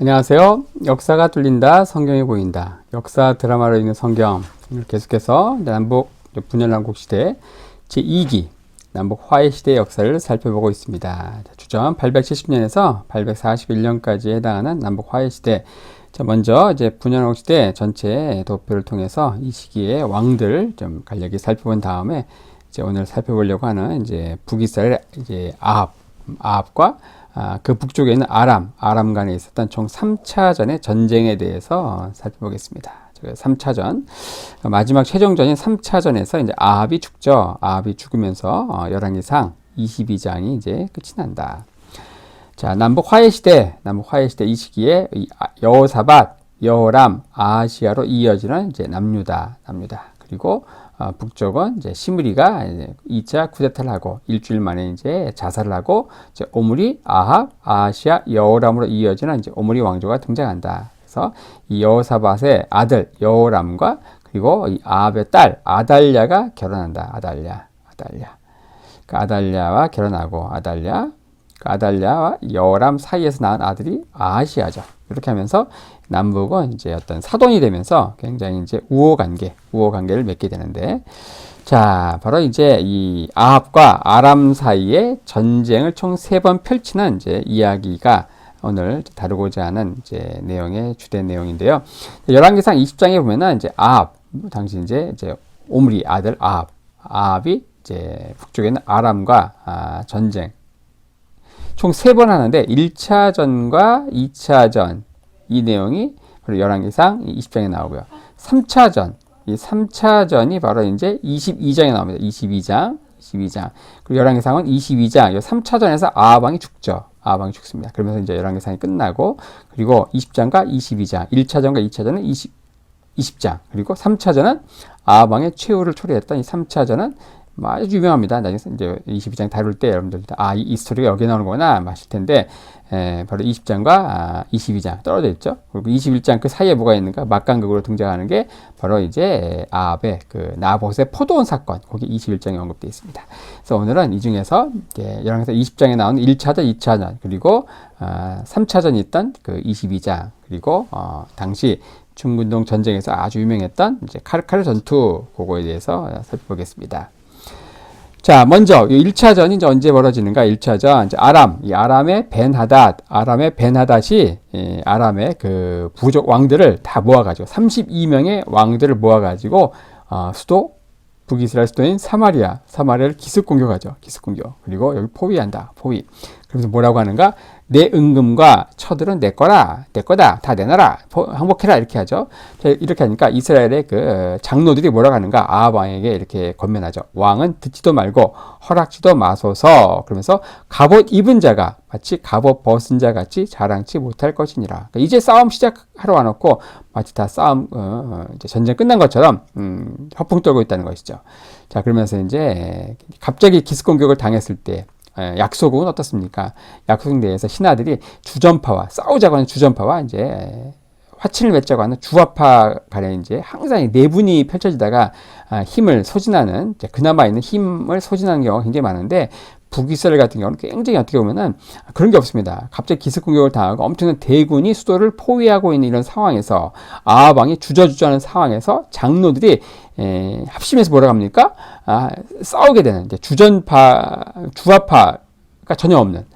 안녕하세요. 역사가 뚫린다, 성경이 보인다. 역사 드라마로 읽는 성경. 계속해서 남북 분열남국 시대 제2기 남북 화해 시대의 역사를 살펴보고 있습니다. 주전 870년에서 841년까지 해당하는 남북 화해 시대. 자, 먼저 이제 분열남국 시대 전체 도표를 통해서 이 시기의 왕들 좀 간략히 살펴본 다음에 이제 오늘 살펴보려고 하는 이제 북이스라엘 이제 아합과 그 북쪽에 있는 아람 간에 있었던 총 3차전의 전쟁에 대해서 살펴보겠습니다. 3차전, 마지막 최종전인 3차전에서 이제 아합이 죽죠. 아합이 죽으면서 열왕기상 22장이 이제 끝이 난다. 자, 남북 화해 시대 이 시기에 여호사밧, 여호람, 아하시아로 이어지는 이제 남유다. 그리고 북쪽은 이제 시므리가 이제 2차 쿠데타를 하고 일주일 만에 이제 자살을 하고 이제 오므리, 아합, 아하시아, 여호람으로 이어지는 이제 오므리 왕조가 등장한다. 그래서 이 여호사밧의 아들 여호람과 그리고 이 아합의 딸 아달랴가 결혼한다. 아달랴. 그 아달랴와 결혼하고 아달랴와 여호람 사이에서 낳은 아들이 아하시아죠. 이렇게 하면서 남북은 이제 어떤 사돈이 되면서 굉장히 이제 우호 관계를 맺게 되는데, 자, 바로 이제 이 아합과 아람 사이의 전쟁을 총 3번 펼치는 이제 이야기가 오늘 다루고자 하는 이제 내용의 주된 내용인데요. 열왕기상 20장에 보면은 이제 아합, 당시 이제 오므리 아들 아합이 이제 북쪽에 있는 아람과 전쟁 총 3번 하는데 1차전과 2차전 이 내용이 바로 열왕기상 20장에 나오고요. 3차전, 이 3차전이 바로 이제 22장에 나옵니다. 22장. 그리고 열왕기상은 22장, 이 3차전에서 아합왕이 죽죠. 아합왕이 죽습니다. 그러면서 이제 열왕기상이 끝나고, 그리고 20장과 22장, 1차전과 2차전은 20장, 그리고 3차전은 아합왕의 최후를 초래했던 이 3차전은 아주 유명합니다. 나중에 이제 22장 다룰 때 여러분들 이 스토리가 여기 나오는구나 하실 텐데, 바로 20장과 22장 떨어져 있죠. 그리고 21장 그 사이에 뭐가 있는가? 막강극으로 등장하는 게 바로 이제 아합의 그 나봇의 포도원 사건, 거기 21장에 언급되어 있습니다. 그래서 오늘은 이 중에서 열왕기상 20장에 나오는 1차전, 2차전, 그리고 3차전이 있던 그 22장, 그리고 당시 중군동 전쟁에서 아주 유명했던 이제 카르카르 전투, 그거에 대해서 살펴보겠습니다. 자, 먼저 1차전이 이제 언제 벌어지는가? 1차전 이제 아람의 벤하닷이 아람의 그 부족 왕들을 다 모아가지고 32명의 왕들을 모아가지고 수도 북이스라엘 수도인 사마리아를 기습 공격하죠. 그리고 여기 포위한다. 그래서 뭐라고 하는가? 내 은금과 처들은 내 거다. 다 내놔라. 항복해라. 이렇게 하죠. 이렇게 하니까 이스라엘의 그 장로들이 뭐라고 하는가? 아합 왕에게 이렇게 권면하죠. 왕은 듣지도 말고 허락지도 마소서. 그러면서 갑옷 입은 자가 마치 갑옷 벗은 자 같이 자랑치 못할 것이니라. 그러니까 이제 싸움 시작하러 와놓고 마치 다 싸움 이제 전쟁 끝난 것처럼 허풍 떨고 있다는 것이죠. 자, 그러면서 이제 갑자기 기습 공격을 당했을 때 약소국은 어떻습니까? 약소국 내에서 신하들이 싸우자고 하는 주전파와 이제 화친을 맺자고 하는 주화파 간에 이제 항상 내분이 펼쳐지다가 힘을 소진하는, 그나마 있는 힘을 소진하는 경우가 굉장히 많은데, 북이스라엘 같은 경우는 굉장히 어떻게 보면은 그런 게 없습니다. 갑자기 기습 공격을 당하고 엄청난 대군이 수도를 포위하고 있는 이런 상황에서 아합 왕이 주저하는 상황에서 장로들이 합심해서 뭐라고 합니까? 싸우게 되는 주화파가 전혀 없는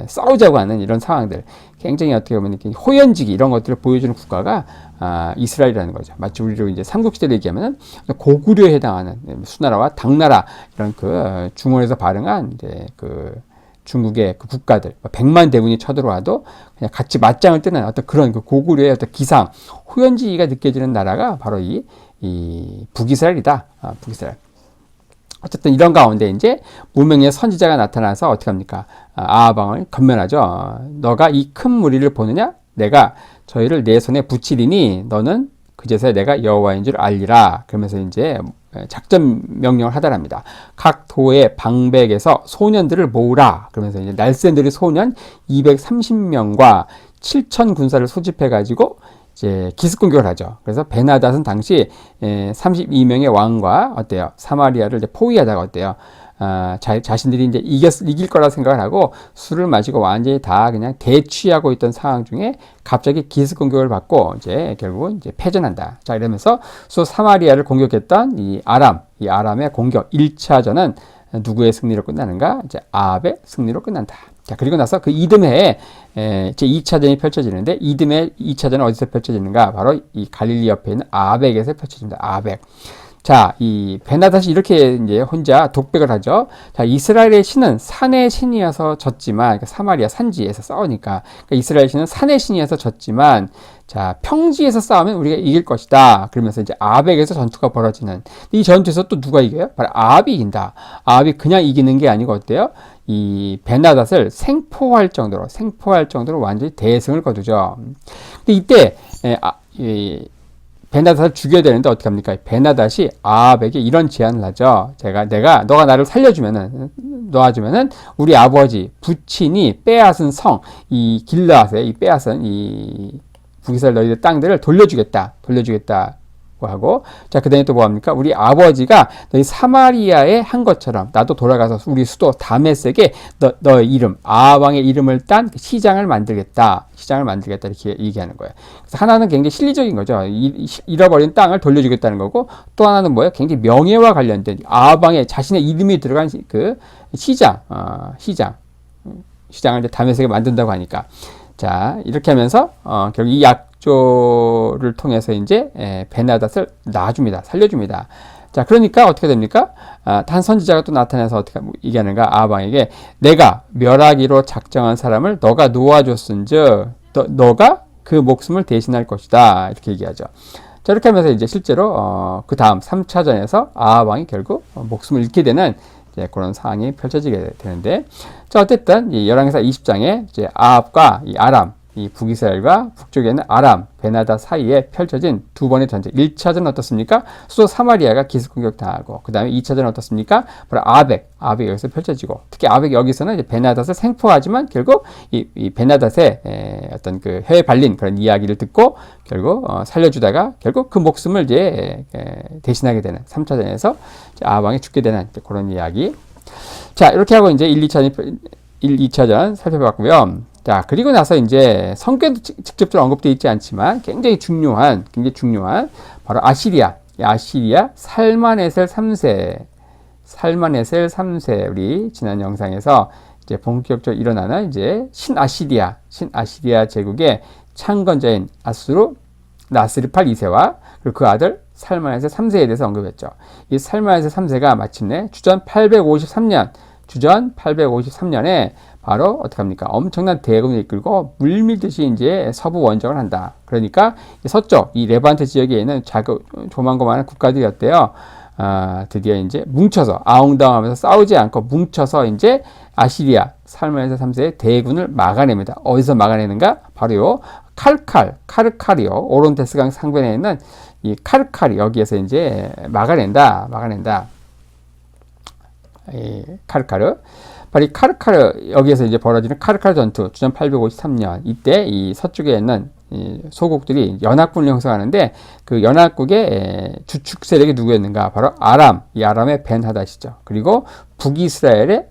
싸우자고 하는 이런 상황들, 굉장히 어떻게 보면 이렇게 호연지기 이런 것들을 보여주는 국가가 이스라엘이라는 거죠. 마치 우리로 이제 삼국시대로 얘기하면은 고구려에 해당하는 수나라와 당나라 이런 그 중원에서 발흥한 이제 그 중국의 그 국가들, 100만 대군이 쳐들어와도 그냥 같이 맞짱을 뜨는 어떤 그런 그 고구려의 어떤 기상, 호연지기가 느껴지는 나라가 바로 이 북이스라엘이다. 북이스라엘. 어쨌든 이런 가운데 이제 무명의 선지자가 나타나서 어떻게 합니까? 아합 왕을 건면하죠. 너가 이 큰 무리를 보느냐? 내가 저희를 내 손에 붙이리니 너는 그제서야 내가 여호와인 줄 알리라. 그러면서 이제 작전 명령을 하달합니다. 각 도의 방백에서 소년들을 모으라. 그러면서 이제 날쌘들이 소년 230명과 7천 군사를 소집해가지고 이제 기습 공격을 하죠. 그래서 벤하닷은 당시 32명의 왕과 어때요? 사마리아를 이제 포위하다가 어때요? 자신들이 이제 이길 거라 생각을 하고 술을 마시고 완전히 다 그냥 대취하고 있던 상황 중에 갑자기 기습 공격을 받고 이제 결국은 이제 패전한다. 자, 이러면서 소 사마리아를 공격했던 이 아람의 공격 1차전은 누구의 승리로 끝나는가? 이제 아합의 승리로 끝난다. 자, 그리고 나서 그 이듬해에 제 2차전이 펼쳐지는데 이듬해 2차전은 어디서 펼쳐지는가? 바로 이 갈릴리 옆에 있는 아벡에서 펼쳐집니다. 아벡. 자, 이 베나닷이 이렇게 이제 혼자 독백을 하죠. 자, 이스라엘의 신은 산의 신이어서 졌지만, 그러니까 사마리아 산지에서 싸우니까, 그러니까 이스라엘 신은 산의 신이어서 졌지만, 자, 평지에서 싸우면 우리가 이길 것이다. 그러면서 이제 아벡에서 전투가 벌어지는, 이 전투에서 또 누가 이겨요? 바로 아합이 이긴다. 아합이 그냥 이기는 게 아니고 어때요? 이 베나닷을 생포할 정도로 완전히 대승을 거두죠. 근데 이때, 베나닷을 죽여야 되는데 어떻게 합니까? 베나닷이 아합에게 이런 제안을 하죠. 너가 나를 놓아주면은 우리 아버지 부친이 빼앗은 성, 이 길르앗에 빼앗은 이 북이스라엘 너희들 땅들을 돌려주겠다고 하고, 자, 그 다음에 또 뭐합니까? 우리 아버지가 너희 사마리아에 한 것처럼 나도 돌아가서 우리 수도 다메섹에 너의 이름, 아합왕의 이름을 딴 시장을 만들겠다 이렇게 얘기하는 거예요. 그래서 하나는 굉장히 실리적인 거죠. 잃어버린 땅을 돌려주겠다는 거고, 또 하나는 뭐예요? 굉장히 명예와 관련된 아합왕의 자신의 이름이 들어간 그 시장을 이제 다메섹에 만든다고 하니까, 자, 이렇게 하면서 결국 이 약조를 통해서 이제 베나닷을 살려줍니다. 자, 그러니까 어떻게 됩니까? 한 선지자가 또 나타나서 어떻게 얘기하는가? 아합왕에게 내가 멸하기로 작정한 사람을 너가 놓아줬은즉 너가 그 목숨을 대신할 것이다. 이렇게 얘기하죠. 자, 이렇게 하면서 이제 실제로 그 다음 3차전에서 아합왕이 결국 목숨을 잃게 되는 그런 상황이 펼쳐지게 되는데, 자, 어쨌든 이 열왕기사 20장에 이제 아합과 이 아람, 이 북이스라엘과 북쪽에 있는 아람, 베나닷 사이에 펼쳐진 두 번의 전쟁. 1차전은 어떻습니까? 수도 사마리아가 기습 공격 당하고, 그 다음에 2차전은 어떻습니까? 바로 아벡 여기서 펼쳐지고, 특히 아벡 여기서는 이제 베나닷을 생포하지만 결국 이 베나닷의 어떤 그 혀에 발린 그런 이야기를 듣고 결국 살려주다가 결국 그 목숨을 이제 대신하게 되는 3차전에서 아합왕이 죽게 되는 그런 이야기. 자, 이렇게 하고 이제 2차전 살펴봤고요. 자, 그리고 나서 이제 성경에도 직접적으로 언급되어 있지 않지만 굉장히 중요한 바로 아시리아 살마네셀 3세 우리 지난 영상에서 이제 본격적으로 일어나는 이제 신아시리아 제국의 창건자인 아수르 나스르팔 2세와 그리고 그 아들 살마네셀 3세에 대해서 언급했죠. 이 살마네셀 3세가 마침내 주전 853년에 바로 어떻게 합니까? 엄청난 대군을 이끌고 물밀듯이 이제 서부 원정을 한다. 그러니까 서쪽 이 레반트 지역에 있는 조만고만한 국가들이었대요. 드디어 이제 뭉쳐서 아웅다웅하면서 싸우지 않고 뭉쳐서 이제 아시리아 살마네셀 3세의 대군을 막아냅니다. 어디서 막아내는가? 바로 요 카르카리오 오론테스강 상변에 있는 이 카르카리 여기에서 이제 막아낸다. 이 카르카르. 바로 이 카르카르 여기에서 이제 벌어지는 카르카르 전투 주전 853년 이때 이 서쪽에 있는 이 소국들이 연합군을 형성하는데 그 연합국의 주축 세력이 누구였는가? 바로 이 아람의 벤하닷이죠. 그리고 북이스라엘의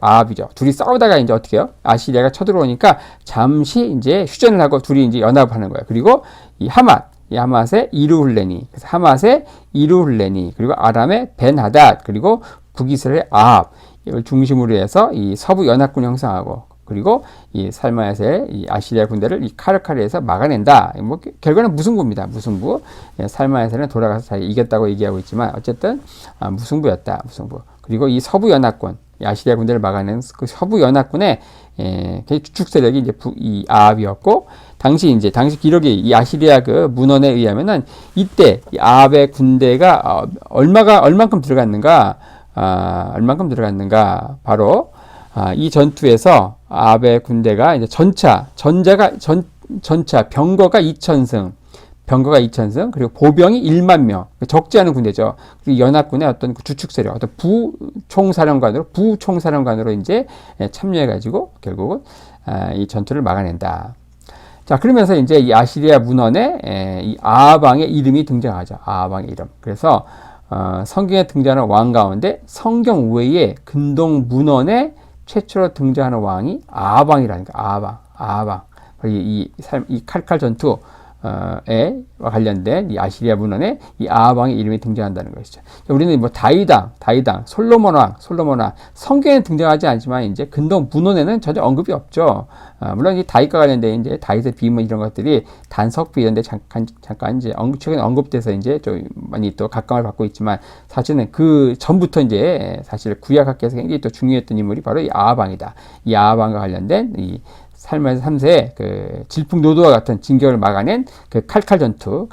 아합이죠. 둘이 싸우다가 이제 어떻게 해요? 아시리아가 쳐들어오니까 잠시 이제 휴전을 하고 둘이 이제 연합을 하는 거예요. 그리고 이 하맛의 이르훌레니, 그래서 하맛의 이르훌레니, 그리고 아람의 벤하닷, 그리고 북이스라엘의 아합, 이걸 중심으로 해서 이 서부 연합군 형성하고, 그리고 이 살마네셀 이 아시리아 군대를 이 카르카리에서 막아낸다. 뭐 결과는 무승부입니다. 무승부. 살마네셀은 돌아가서 자기 이겼다고 얘기하고 있지만 어쨌든 무승부였다. 그리고 이 서부 연합군, 이 아시리아 군대를 막아낸 그 서부 연합군의 주축 세력이 이제 이 아합이었고, 당시 기록이 이 아시리아 그 문헌에 의하면은 이때 이 아합의 군대가 얼만큼 들어갔는가? 바로 이 전투에서 아합의 군대가 이제 전차 병거가 2,000승, 그리고 보병이 1만 명, 적지 않은 군대죠. 그리고 연합군의 어떤 그 주축 세력, 어떤 부총사령관으로 이제 참여해가지고 결국은 이 전투를 막아낸다. 자, 그러면서 이제 이 아시리아 문헌에 이 아합왕의 이름이 등장하죠. 아합왕의 이름. 그래서 성경에 등장하는 왕 가운데 성경 외에 근동 문헌에 최초로 등장하는 왕이 아합왕이라니까. 아합왕. 이 칼칼 전투 에 관련된 이 아시리아 문헌에 이 아합왕의 이름이 등장한다는 것이죠. 우리는 뭐 다이당, 솔로몬 왕, 성경에 등장하지 않지만 이제 근동 문헌에는 전혀 언급이 없죠. 물론 이 다윗과 관련된 이제 다윗의 비문 이런 것들이 단석비 이런 데 잠깐 이제 최근에 언급돼서 이제 좀 많이 또 각광을 받고 있지만 사실은 그 전부터 이제 사실 구약학계에서 굉장히 또 중요했던 인물이 바로 이 아합왕이다. 이 아합왕과 관련된 이 삶의 3세의 그 질풍노도와 같은 진격을 막아낸 그 칼칼 전투,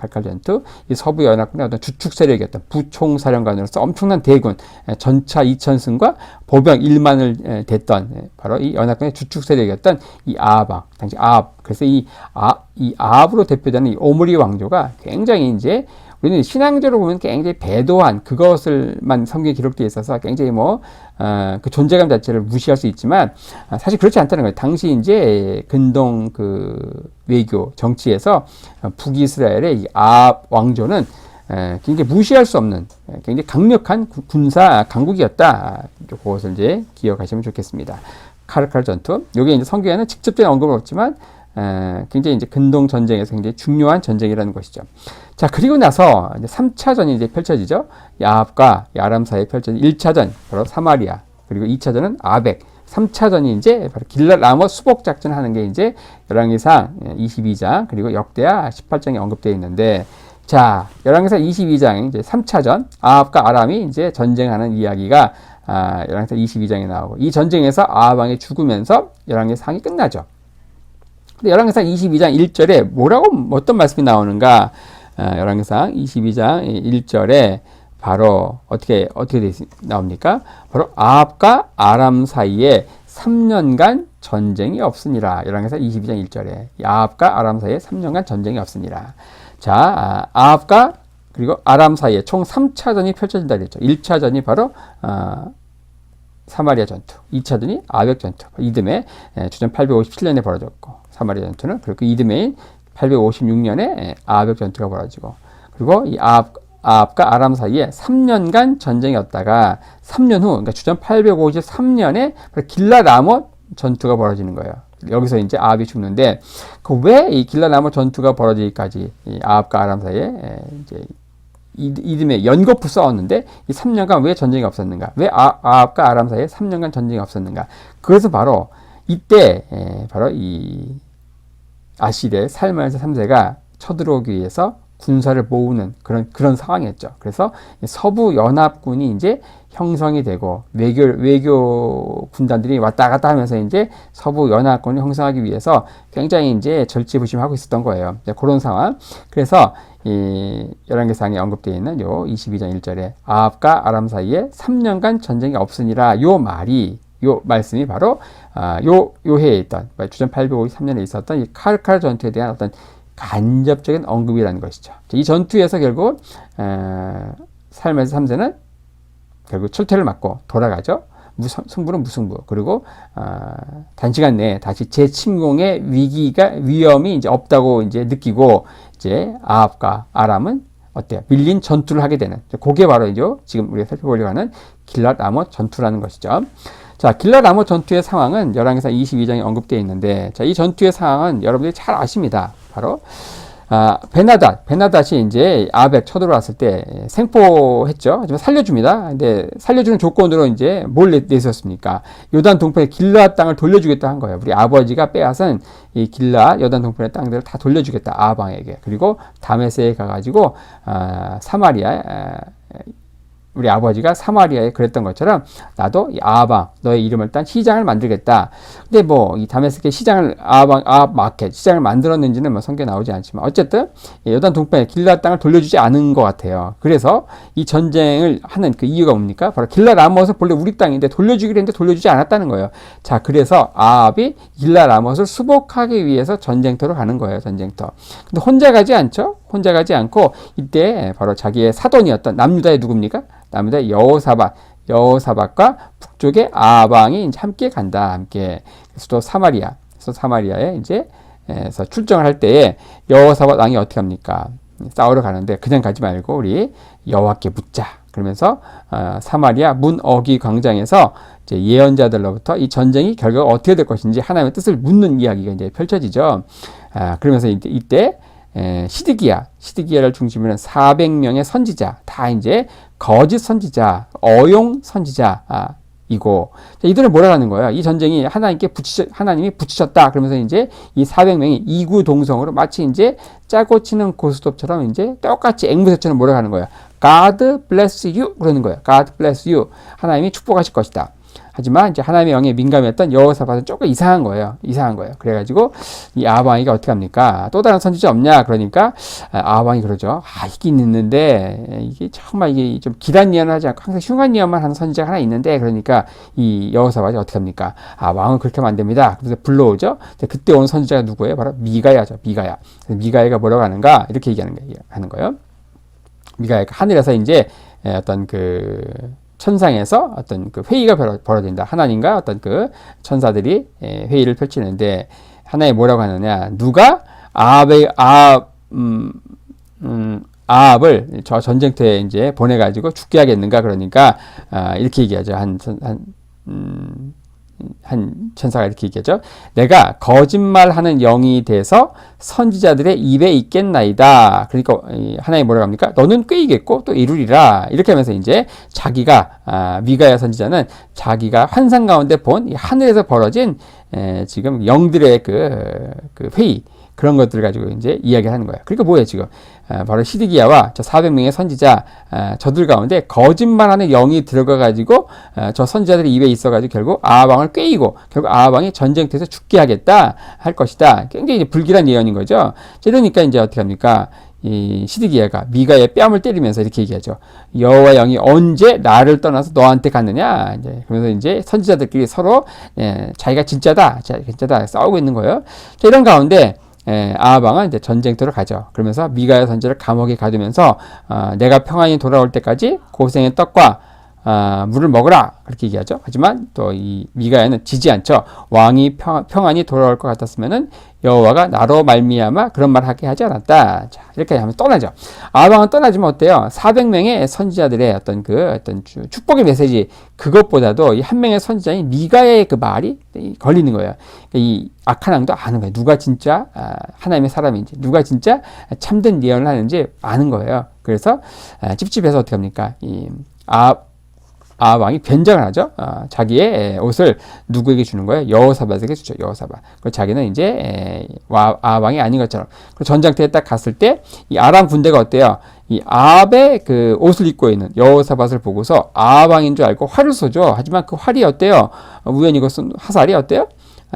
이 서부 연합군의 어떤 주축 세력이었던 부총사령관으로서 엄청난 대군, 전차 2,000승과 보병 1만을 댔던 바로 이 연합군의 주축 세력이었던 이 아합왕, 당시 아합. 그래서 이 아합으로 대표되는 이 오므리 왕조가 굉장히 이제 우리는 신앙적으로 보면 굉장히 배도한 그것을만 성경에 기록되어 있어서 굉장히 그 존재감 자체를 무시할 수 있지만 사실 그렇지 않다는 거예요. 당시 이제 근동 그 외교 정치에서 북이스라엘의 이 아합 왕조는 굉장히 무시할 수 없는 굉장히 강력한 군사 강국이었다. 그것을 이제 기억하시면 좋겠습니다. 카르칼 전투. 여기 이제 성경에는 직접적인 언급은 없지만 굉장히 이제 근동 전쟁에서 굉장히 중요한 전쟁이라는 것이죠. 자, 그리고 나서 이제 3차전이 이제 펼쳐지죠. 야합과 야람 사이에 펼쳐진 1차전, 바로 사마리아. 그리고 2차전은 아벡. 3차전이 이제 바로 길랏 라못 수복 작전 하는 게 이제 열왕기상 22장, 그리고 역대하 18장에 언급되어 있는데, 자, 열왕기상 22장 이제 3차전, 아합과 아람이 이제 전쟁하는 이야기가 열왕기상 22장에 나오고, 이 전쟁에서 아합 왕이 죽으면서 열왕기상이 끝나죠. 근데 열왕기상 22장 1절에 어떤 말씀이 나오는가? 열왕기상 22장 1절에 바로 어떻게 나옵니까? 바로 아합과 아람 사이에 3년간 전쟁이 없으니라. 열왕기상 22장 1절에 아합과 아람 사이에 3년간 전쟁이 없으니라. 자, 아합과 그리고 아람 사이에 총 3차전이 펼쳐진다 그랬죠. 1차전이 바로 사마리아 전투, 2차전이 아벡 전투. 이듬해 주전 857년에 벌어졌고, 사마리아 전투는 그리고 이듬해인 856년에 아벡 전투가 벌어지고, 그리고 이 아합과 아람 사이에 3년간 전쟁이었다가 3년 후, 그러니까 주전 853년에 길랏 라못 전투가 벌어지는 거예요. 여기서 이제 아합이 죽는데, 왜 이 길랏 라못 전투가 벌어지기까지 이 아합과 아람 사이에 이제 이듬해 연거푸 싸웠는데 이 3년간 왜 전쟁이 없었는가? 왜 아합과 아람 사이에 3년간 전쟁이 없었는가? 그래서 바로 이때 바로 이 아시리아의 살만에서 3세가 쳐들어오기 위해서 군사를 모으는 그런 상황이었죠. 그래서 서부 연합군이 이제 형성이 되고 외교 군단들이 왔다 갔다 하면서 이제 서부 연합군을 형성하기 위해서 굉장히 이제 절치부심하고 있었던 거예요. 그런 상황. 그래서 이 열왕기상에 언급되어 있는 요 22장 1절에 아합과 아람 사이에 3년간 전쟁이 없으니라 요 말씀이 바로 요 해에 있던 주전 853년에 있었던 이 카르칼 전투에 대한 어떤 간접적인 언급이라는 것이죠. 이 전투에서 결국 살면서 3세는 결국 철퇴를 맞고 돌아가죠. 승부는 무승부. 그리고 단시간 내에 다시 재침공의 위험이 이제 없다고 이제 느끼고 이제 아합과 아람은 어때요? 밀린 전투를 하게 되는. 그게 바로 이제 지금 우리가 살펴보려고 하는 길랏 라못 전투라는 것이죠. 자, 길랏 라못 전투의 상황은 열왕기상 22장에 언급되어 있는데, 자, 이 전투의 상황은 여러분들이 잘 아십니다. 바로 베나닷이 이제 아벡 쳐들어왔을 때 생포했죠. 하지만 살려줍니다. 근데 살려주는 조건으로 이제 뭘 내세웠습니까? 요단 동편의 길랏 땅을 돌려주겠다 한 거예요. 우리 아버지가 빼앗은 이 길랏 요단 동편의 땅들을 다 돌려주겠다 아합 왕에게. 그리고 다메섹에 가가지고 우리 아버지가 사마리아에 그랬던 것처럼 나도 이 아합 왕 너의 이름을 딴 시장을 만들겠다. 근데 이 다메섹의 시장을 아합 마켓 시장을 만들었는지는 성경에 나오지 않지만 어쨌든 요단 동편의 길랏 땅을 돌려주지 않은 것 같아요. 그래서 이 전쟁을 하는 그 이유가 뭡니까? 바로 길랏 라못은 본래 우리 땅인데 돌려주기로 했는데 돌려주지 않았다는 거예요. 자, 그래서 아합이 길랏 라못을 수복하기 위해서 전쟁터로 가는 거예요. 전쟁터. 근데 혼자 가지 않죠? 혼자 가지 않고 이때 바로 자기의 사돈이었던 남유다의 누굽니까? 남유다의 여호사밧과 북쪽의 아합 왕이 이제 함께 간다. 함께. 그래서 또 사마리아에 이제 에서 출정을 할 때에 여호사밧 왕이 어떻게 합니까? 싸우러 가는데 그냥 가지 말고 우리 여호와께 묻자. 그러면서 사마리아 문어기 광장에서 이제 예언자들로부터 이 전쟁이 결과가 어떻게 될 것인지 하나님의 뜻을 묻는 이야기가 이제 펼쳐지죠. 그러면서 이때 시드기야를 중심으로 한 400명의 선지자, 다 이제 거짓 선지자, 어용 선지자, 이고 이들은 뭐라 하는 거예요? 이 전쟁이 하나님이 붙이셨다. 그러면서 이제 이 400명이 이구동성으로 마치 이제 짜고 치는 고스톱처럼 이제 똑같이 앵무새처럼 뭐라 하는 거예요? God bless you 그러는 거예요. God bless you. 하나님이 축복하실 것이다. 하지만 이제 하나님의 영에 민감했던 여호사밧은 조금 이상한 거예요. 그래가지고 이 아합 왕이가 어떻게 합니까? 또 다른 선지자 없냐? 그러니까 아합 왕이 그러죠. 있긴 있는데 이게 정말 이게 좀 기란 예언을 하지 않고 항상 흉한 예언만 하는 선지자가 하나 있는데 그러니까 이 여호사밧이 어떻게 합니까? 왕은 그렇게 하면 안 됩니다. 그래서 불러오죠. 그때 온 선지자가 누구예요? 바로 미가야죠. 미가야가 뭐라고 하는가? 이렇게 하는 거예요. 미가야가 하늘에서 이제 어떤 천상에서 어떤 회의가 벌어진다. 하나님과 어떤 천사들이 회의를 펼치는데 하나님 뭐라고 하느냐? 누가 아합을 저 전쟁터에 이제 보내가지고 죽게 하겠는가? 그러니까 이렇게 얘기하죠. 한 천사가 이렇게 얘기하죠. 내가 거짓말하는 영이 돼서 선지자들의 입에 있겠나이다. 그러니까 하나님 뭐라고 합니까? 너는 꾀이겠고 또 이루리라. 이렇게 하면서 이제 자기가 미가야 선지자는 자기가 환상 가운데 본 이 하늘에서 벌어진 지금 영들의 그 회의 그런 것들을 가지고 이제 이야기를 하는 거예요. 그러니까 뭐예요 지금? 바로 시드기야와 저 400명의 선지자 저들 가운데 거짓말하는 영이 들어가가지고 저 선지자들의 입에 있어가지고 결국 아합 왕을 꾀이고 결국 아합 왕이 전쟁터에서 죽게 하겠다 할 것이다. 굉장히 이제 불길한 예언인 거죠. 이러니까 이제 어떻게 합니까? 이 시드기야가 미가의 뺨을 때리면서 이렇게 얘기하죠. 여호와 영이 언제 나를 떠나서 너한테 갔느냐? 이제 그러면서 이제 선지자들끼리 서로 자기가 진짜다 싸우고 있는 거예요. 자, 이런 가운데 아합 왕은 이제 전쟁터로 가죠. 그러면서 미가야 선지자를 감옥에 가두면서 내가 평안히 돌아올 때까지 고생의 떡과 물을 먹으라 그렇게 얘기하죠. 하지만 또 이 미가야는 지지 않죠. 왕이 평안히 돌아올 것 같았으면은 여호와가 나로 말미암아 그런 말 하게 하지 않았다. 자, 이렇게 하면 떠나죠. 아합 왕은 떠나지면 어때요? 400명의 선지자들의 어떤 축복의 메시지 그것보다도 이 한 명의 선지자인 미가야의 그 말이 걸리는 거예요. 이 악한 왕도 아는 거예요. 누가 진짜 하나님의 사람인지, 누가 진짜 참된 예언을 하는지 아는 거예요. 그래서 찝찝해서 어떻게 합니까? 이 아합 왕이 변장을 하죠. 자기의 옷을 누구에게 주는 거예요? 여호사밧에게 주죠. 여호사밧. 그 자기는 이제 아합 왕이 아닌 것처럼. 그 전장터에 딱 갔을 때 이 아람 군대가 어때요? 이 아합의 그 옷을 입고 있는 여호사밧을 보고서 아합 왕인 줄 알고 활을 쏘죠. 하지만 그 활이 어때요? 우연히 그 쏜 화살이 어때요?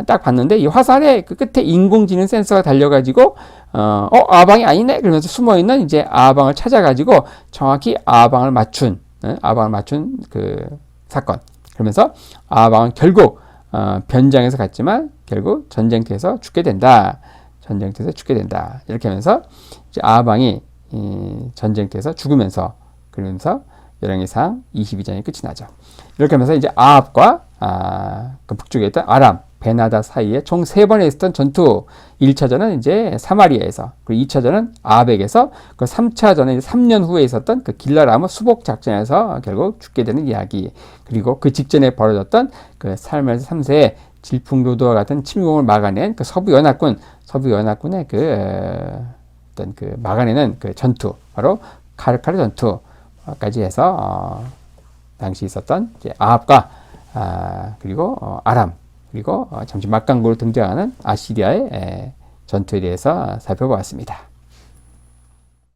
딱 봤는데 이 화살의 그 끝에 인공지능 센서가 달려가지고 아합 왕이 아니네. 그러면서 숨어 있는 이제 아합 왕을 찾아가지고 정확히 아합 왕을 맞춘 그 사건. 그러면서 아합 왕은 결국 변장해서 갔지만 결국 전쟁터에서 죽게 된다. 이렇게 하면서 이제 아합 왕이 전쟁터에서 죽으면서 그러면서 열왕기상 22장이 끝이 나죠. 이렇게 하면서 이제 아합과 그 북쪽에 있던 아람 베나다 사이에 총 3번에 있었던 전투 1차전은 이제 사마리아에서 그리고 2차전은 아합에게서 그 3차전은 3년 후에 있었던 그 길라라모 수복 작전에서 결국 죽게 되는 이야기 그리고 그 직전에 벌어졌던 그 살멜스 3세의 질풍노도와 같은 침공을 막아낸 그 서부 연합군의 어떤 막아내는 그 전투 바로 카르카르 전투까지 해서 당시 있었던 이제 아합과 그리고 아람 그리고 잠시 막강구로 등장하는 아시리아의 전투에 대해서 살펴보았습니다.